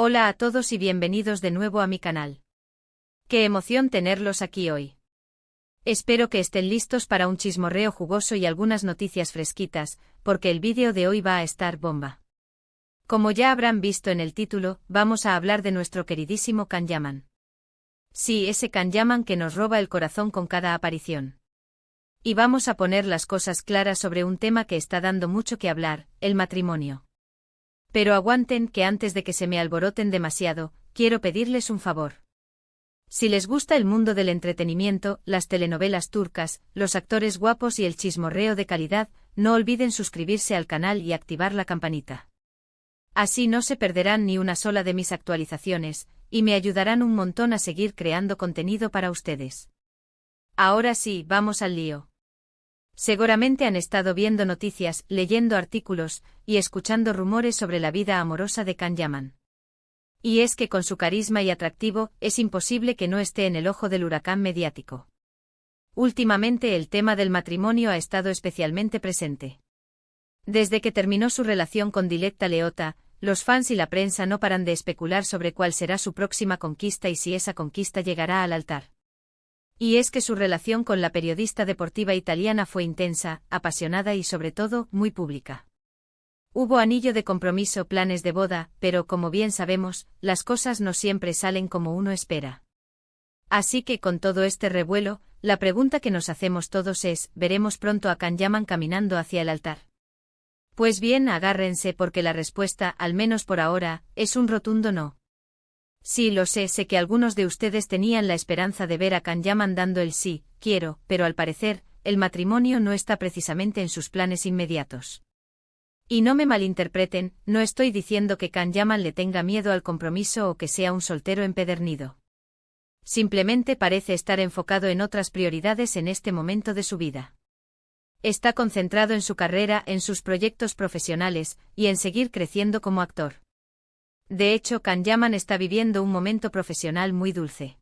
Hola a todos y bienvenidos de nuevo a mi canal. Qué emoción tenerlos aquí hoy. Espero que estén listos para un chismorreo jugoso y algunas noticias fresquitas, porque el vídeo de hoy va a estar bomba. Como ya habrán visto en el título, vamos a hablar de nuestro queridísimo Can Yaman. Sí, ese Can Yaman que nos roba el corazón con cada aparición. Y vamos a poner las cosas claras sobre un tema que está dando mucho que hablar, el matrimonio. Pero aguanten que antes de que se me alboroten demasiado, quiero pedirles un favor. Si les gusta el mundo del entretenimiento, las telenovelas turcas, los actores guapos y el chismorreo de calidad, no olviden suscribirse al canal y activar la campanita. Así no se perderán ni una sola de mis actualizaciones, y me ayudarán un montón a seguir creando contenido para ustedes. Ahora sí, vamos al lío. Seguramente han estado viendo noticias, leyendo artículos y escuchando rumores sobre la vida amorosa de Can Yaman. Y es que con su carisma y atractivo, es imposible que no esté en el ojo del huracán mediático. Últimamente el tema del matrimonio ha estado especialmente presente. Desde que terminó su relación con Dilek Leota, los fans y la prensa no paran de especular sobre cuál será su próxima conquista y si esa conquista llegará al altar. Y es que su relación con la periodista deportiva italiana fue intensa, apasionada y sobre todo, muy pública. Hubo anillo de compromiso, planes de boda, pero como bien sabemos, las cosas no siempre salen como uno espera. Así que con todo este revuelo, la pregunta que nos hacemos todos es, ¿veremos pronto a Can Yaman caminando hacia el altar? Pues bien, agárrense porque la respuesta, al menos por ahora, es un rotundo no. Sí, lo sé que algunos de ustedes tenían la esperanza de ver a Can Yaman dando el sí, quiero, pero al parecer, el matrimonio no está precisamente en sus planes inmediatos. Y no me malinterpreten, no estoy diciendo que Can Yaman le tenga miedo al compromiso o que sea un soltero empedernido. Simplemente parece estar enfocado en otras prioridades en este momento de su vida. Está concentrado en su carrera, en sus proyectos profesionales, y en seguir creciendo como actor. De hecho, Can Yaman está viviendo un momento profesional muy dulce.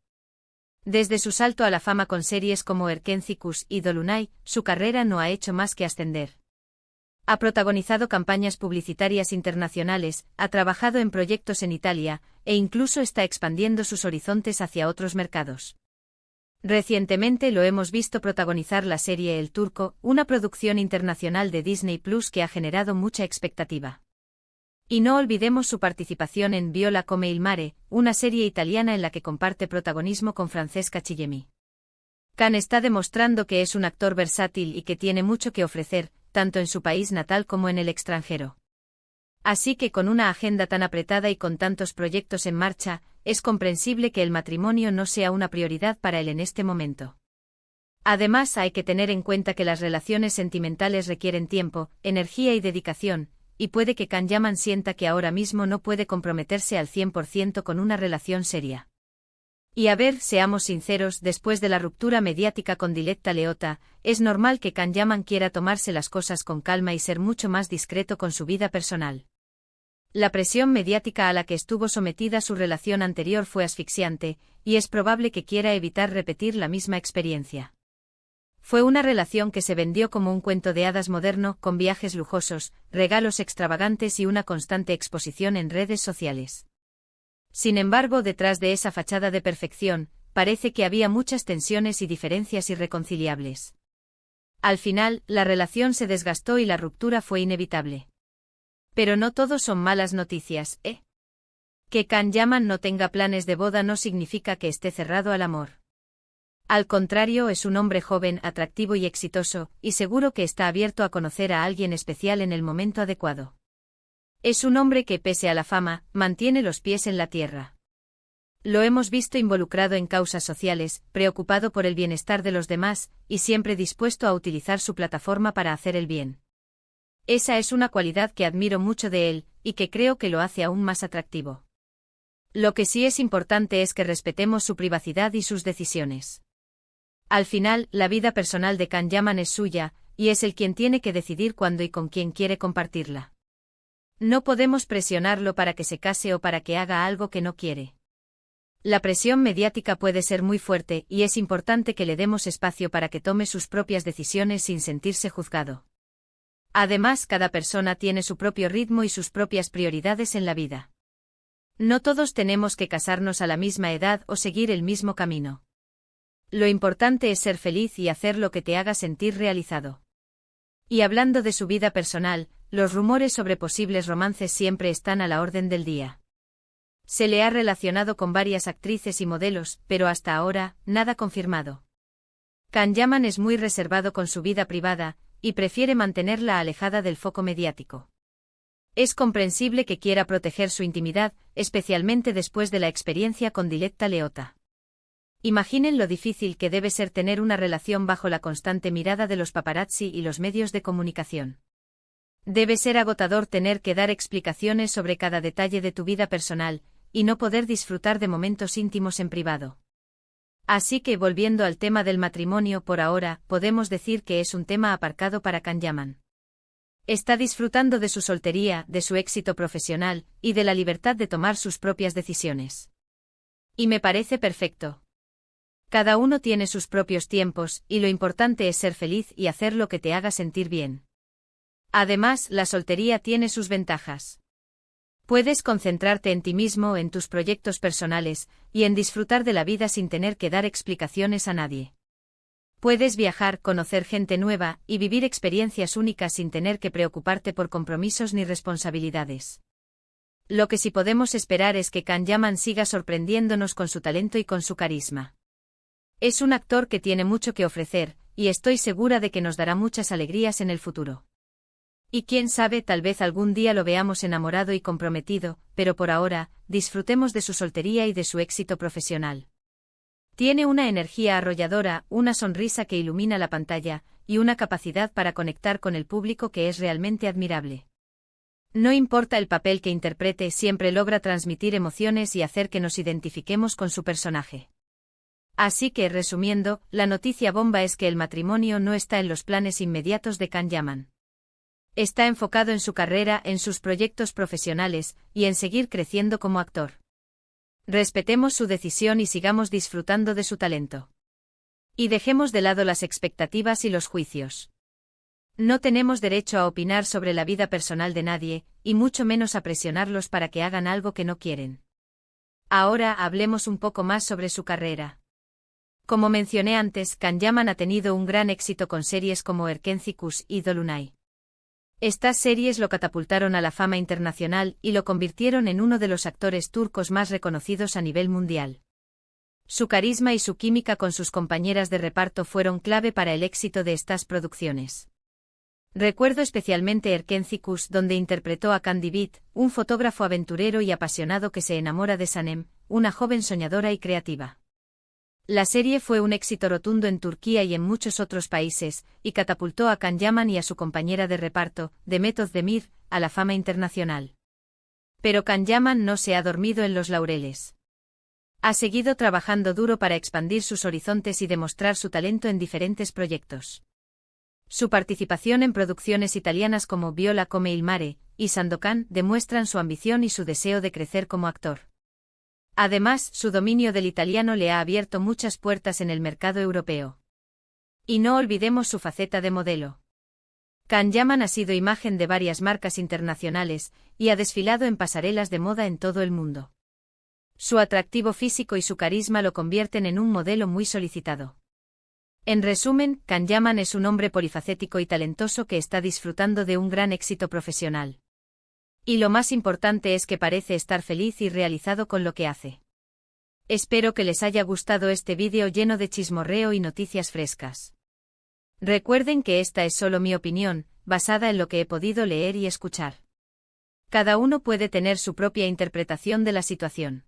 Desde su salto a la fama con series como Erkencikus y Dolunay, su carrera no ha hecho más que ascender. Ha protagonizado campañas publicitarias internacionales, ha trabajado en proyectos en Italia, e incluso está expandiendo sus horizontes hacia otros mercados. Recientemente lo hemos visto protagonizar la serie El Turco, una producción internacional de Disney Plus que ha generado mucha expectativa. Y no olvidemos su participación en Viola come il mare, una serie italiana en la que comparte protagonismo con Francesca Chillemi. Can está demostrando que es un actor versátil y que tiene mucho que ofrecer, tanto en su país natal como en el extranjero. Así que con una agenda tan apretada y con tantos proyectos en marcha, es comprensible que el matrimonio no sea una prioridad para él en este momento. Además, hay que tener en cuenta que las relaciones sentimentales requieren tiempo, energía y dedicación, y puede que Can Yaman sienta que ahora mismo no puede comprometerse al 100% con una relación seria. Y a ver, seamos sinceros, después de la ruptura mediática con Dilek Leota, es normal que Can Yaman quiera tomarse las cosas con calma y ser mucho más discreto con su vida personal. La presión mediática a la que estuvo sometida su relación anterior fue asfixiante, y es probable que quiera evitar repetir la misma experiencia. Fue una relación que se vendió como un cuento de hadas moderno, con viajes lujosos, regalos extravagantes y una constante exposición en redes sociales. Sin embargo, detrás de esa fachada de perfección, parece que había muchas tensiones y diferencias irreconciliables. Al final, la relación se desgastó y la ruptura fue inevitable. Pero no todo son malas noticias, ¿eh? Que Can Yaman no tenga planes de boda no significa que esté cerrado al amor. Al contrario, es un hombre joven, atractivo y exitoso, y seguro que está abierto a conocer a alguien especial en el momento adecuado. Es un hombre que, pese a la fama, mantiene los pies en la tierra. Lo hemos visto involucrado en causas sociales, preocupado por el bienestar de los demás, y siempre dispuesto a utilizar su plataforma para hacer el bien. Esa es una cualidad que admiro mucho de él, y que creo que lo hace aún más atractivo. Lo que sí es importante es que respetemos su privacidad y sus decisiones. Al final, la vida personal de Can Yaman es suya, y es él quien tiene que decidir cuándo y con quién quiere compartirla. No podemos presionarlo para que se case o para que haga algo que no quiere. La presión mediática puede ser muy fuerte y es importante que le demos espacio para que tome sus propias decisiones sin sentirse juzgado. Además, cada persona tiene su propio ritmo y sus propias prioridades en la vida. No todos tenemos que casarnos a la misma edad o seguir el mismo camino. Lo importante es ser feliz y hacer lo que te haga sentir realizado. Y hablando de su vida personal, los rumores sobre posibles romances siempre están a la orden del día. Se le ha relacionado con varias actrices y modelos, pero hasta ahora, nada confirmado. Can Yaman es muy reservado con su vida privada, y prefiere mantenerla alejada del foco mediático. Es comprensible que quiera proteger su intimidad, especialmente después de la experiencia con Diletta Leotta. Imaginen lo difícil que debe ser tener una relación bajo la constante mirada de los paparazzi y los medios de comunicación. Debe ser agotador tener que dar explicaciones sobre cada detalle de tu vida personal, y no poder disfrutar de momentos íntimos en privado. Así que volviendo al tema del matrimonio por ahora, podemos decir que es un tema aparcado para Can Yaman. Está disfrutando de su soltería, de su éxito profesional, y de la libertad de tomar sus propias decisiones. Y me parece perfecto. Cada uno tiene sus propios tiempos, y lo importante es ser feliz y hacer lo que te haga sentir bien. Además, la soltería tiene sus ventajas. Puedes concentrarte en ti mismo, en tus proyectos personales, y en disfrutar de la vida sin tener que dar explicaciones a nadie. Puedes viajar, conocer gente nueva, y vivir experiencias únicas sin tener que preocuparte por compromisos ni responsabilidades. Lo que sí podemos esperar es que Can Yaman siga sorprendiéndonos con su talento y con su carisma. Es un actor que tiene mucho que ofrecer, y estoy segura de que nos dará muchas alegrías en el futuro. Y quién sabe, tal vez algún día lo veamos enamorado y comprometido, pero por ahora, disfrutemos de su soltería y de su éxito profesional. Tiene una energía arrolladora, una sonrisa que ilumina la pantalla, y una capacidad para conectar con el público que es realmente admirable. No importa el papel que interprete, siempre logra transmitir emociones y hacer que nos identifiquemos con su personaje. Así que, resumiendo, la noticia bomba es que el matrimonio no está en los planes inmediatos de Can Yaman. Está enfocado en su carrera, en sus proyectos profesionales, y en seguir creciendo como actor. Respetemos su decisión y sigamos disfrutando de su talento. Y dejemos de lado las expectativas y los juicios. No tenemos derecho a opinar sobre la vida personal de nadie, y mucho menos a presionarlos para que hagan algo que no quieren. Ahora hablemos un poco más sobre su carrera. Como mencioné antes, Can Yaman ha tenido un gran éxito con series como Erkencikus y Dolunay. Estas series lo catapultaron a la fama internacional y lo convirtieron en uno de los actores turcos más reconocidos a nivel mundial. Su carisma y su química con sus compañeras de reparto fueron clave para el éxito de estas producciones. Recuerdo especialmente Erkencikus, donde interpretó a Candy Beat, un fotógrafo aventurero y apasionado que se enamora de Sanem, una joven soñadora y creativa. La serie fue un éxito rotundo en Turquía y en muchos otros países, y catapultó a Can Yaman y a su compañera de reparto, Demet Özdemir, a la fama internacional. Pero Can Yaman no se ha dormido en los laureles. Ha seguido trabajando duro para expandir sus horizontes y demostrar su talento en diferentes proyectos. Su participación en producciones italianas como Viola come il mare y Sandokan demuestran su ambición y su deseo de crecer como actor. Además, su dominio del italiano le ha abierto muchas puertas en el mercado europeo. Y no olvidemos su faceta de modelo. Can Yaman ha sido imagen de varias marcas internacionales, y ha desfilado en pasarelas de moda en todo el mundo. Su atractivo físico y su carisma lo convierten en un modelo muy solicitado. En resumen, Can Yaman es un hombre polifacético y talentoso que está disfrutando de un gran éxito profesional. Y lo más importante es que parece estar feliz y realizado con lo que hace. Espero que les haya gustado este vídeo lleno de chismorreo y noticias frescas. Recuerden que esta es solo mi opinión, basada en lo que he podido leer y escuchar. Cada uno puede tener su propia interpretación de la situación.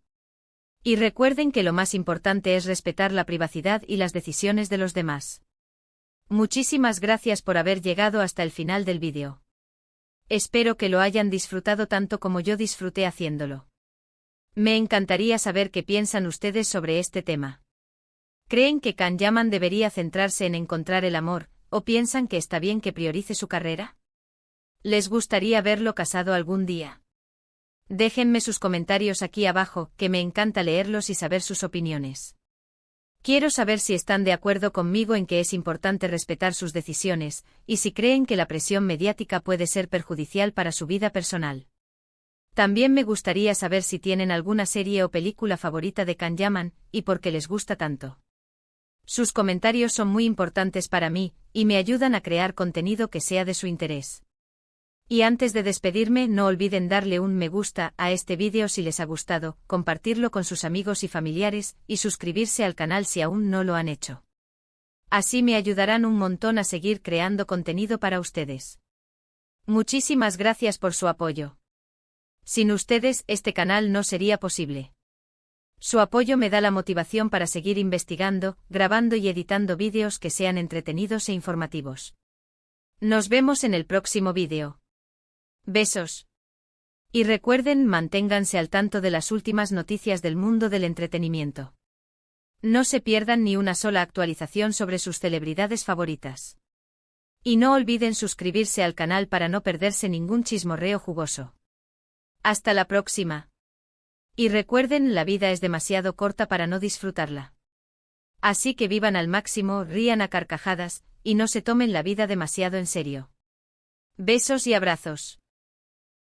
Y recuerden que lo más importante es respetar la privacidad y las decisiones de los demás. Muchísimas gracias por haber llegado hasta el final del vídeo. Espero que lo hayan disfrutado tanto como yo disfruté haciéndolo. Me encantaría saber qué piensan ustedes sobre este tema. ¿Creen que Can Yaman debería centrarse en encontrar el amor, o piensan que está bien que priorice su carrera? ¿Les gustaría verlo casado algún día? Déjenme sus comentarios aquí abajo, que me encanta leerlos y saber sus opiniones. Quiero saber si están de acuerdo conmigo en que es importante respetar sus decisiones, y si creen que la presión mediática puede ser perjudicial para su vida personal. También me gustaría saber si tienen alguna serie o película favorita de Can Yaman, y por qué les gusta tanto. Sus comentarios son muy importantes para mí, y me ayudan a crear contenido que sea de su interés. Y antes de despedirme, no olviden darle un me gusta a este vídeo si les ha gustado, compartirlo con sus amigos y familiares, y suscribirse al canal si aún no lo han hecho. Así me ayudarán un montón a seguir creando contenido para ustedes. Muchísimas gracias por su apoyo. Sin ustedes, este canal no sería posible. Su apoyo me da la motivación para seguir investigando, grabando y editando vídeos que sean entretenidos e informativos. Nos vemos en el próximo vídeo. Besos. Y recuerden, manténganse al tanto de las últimas noticias del mundo del entretenimiento. No se pierdan ni una sola actualización sobre sus celebridades favoritas. Y no olviden suscribirse al canal para no perderse ningún chismorreo jugoso. Hasta la próxima. Y recuerden, la vida es demasiado corta para no disfrutarla. Así que vivan al máximo, rían a carcajadas, y no se tomen la vida demasiado en serio. Besos y abrazos.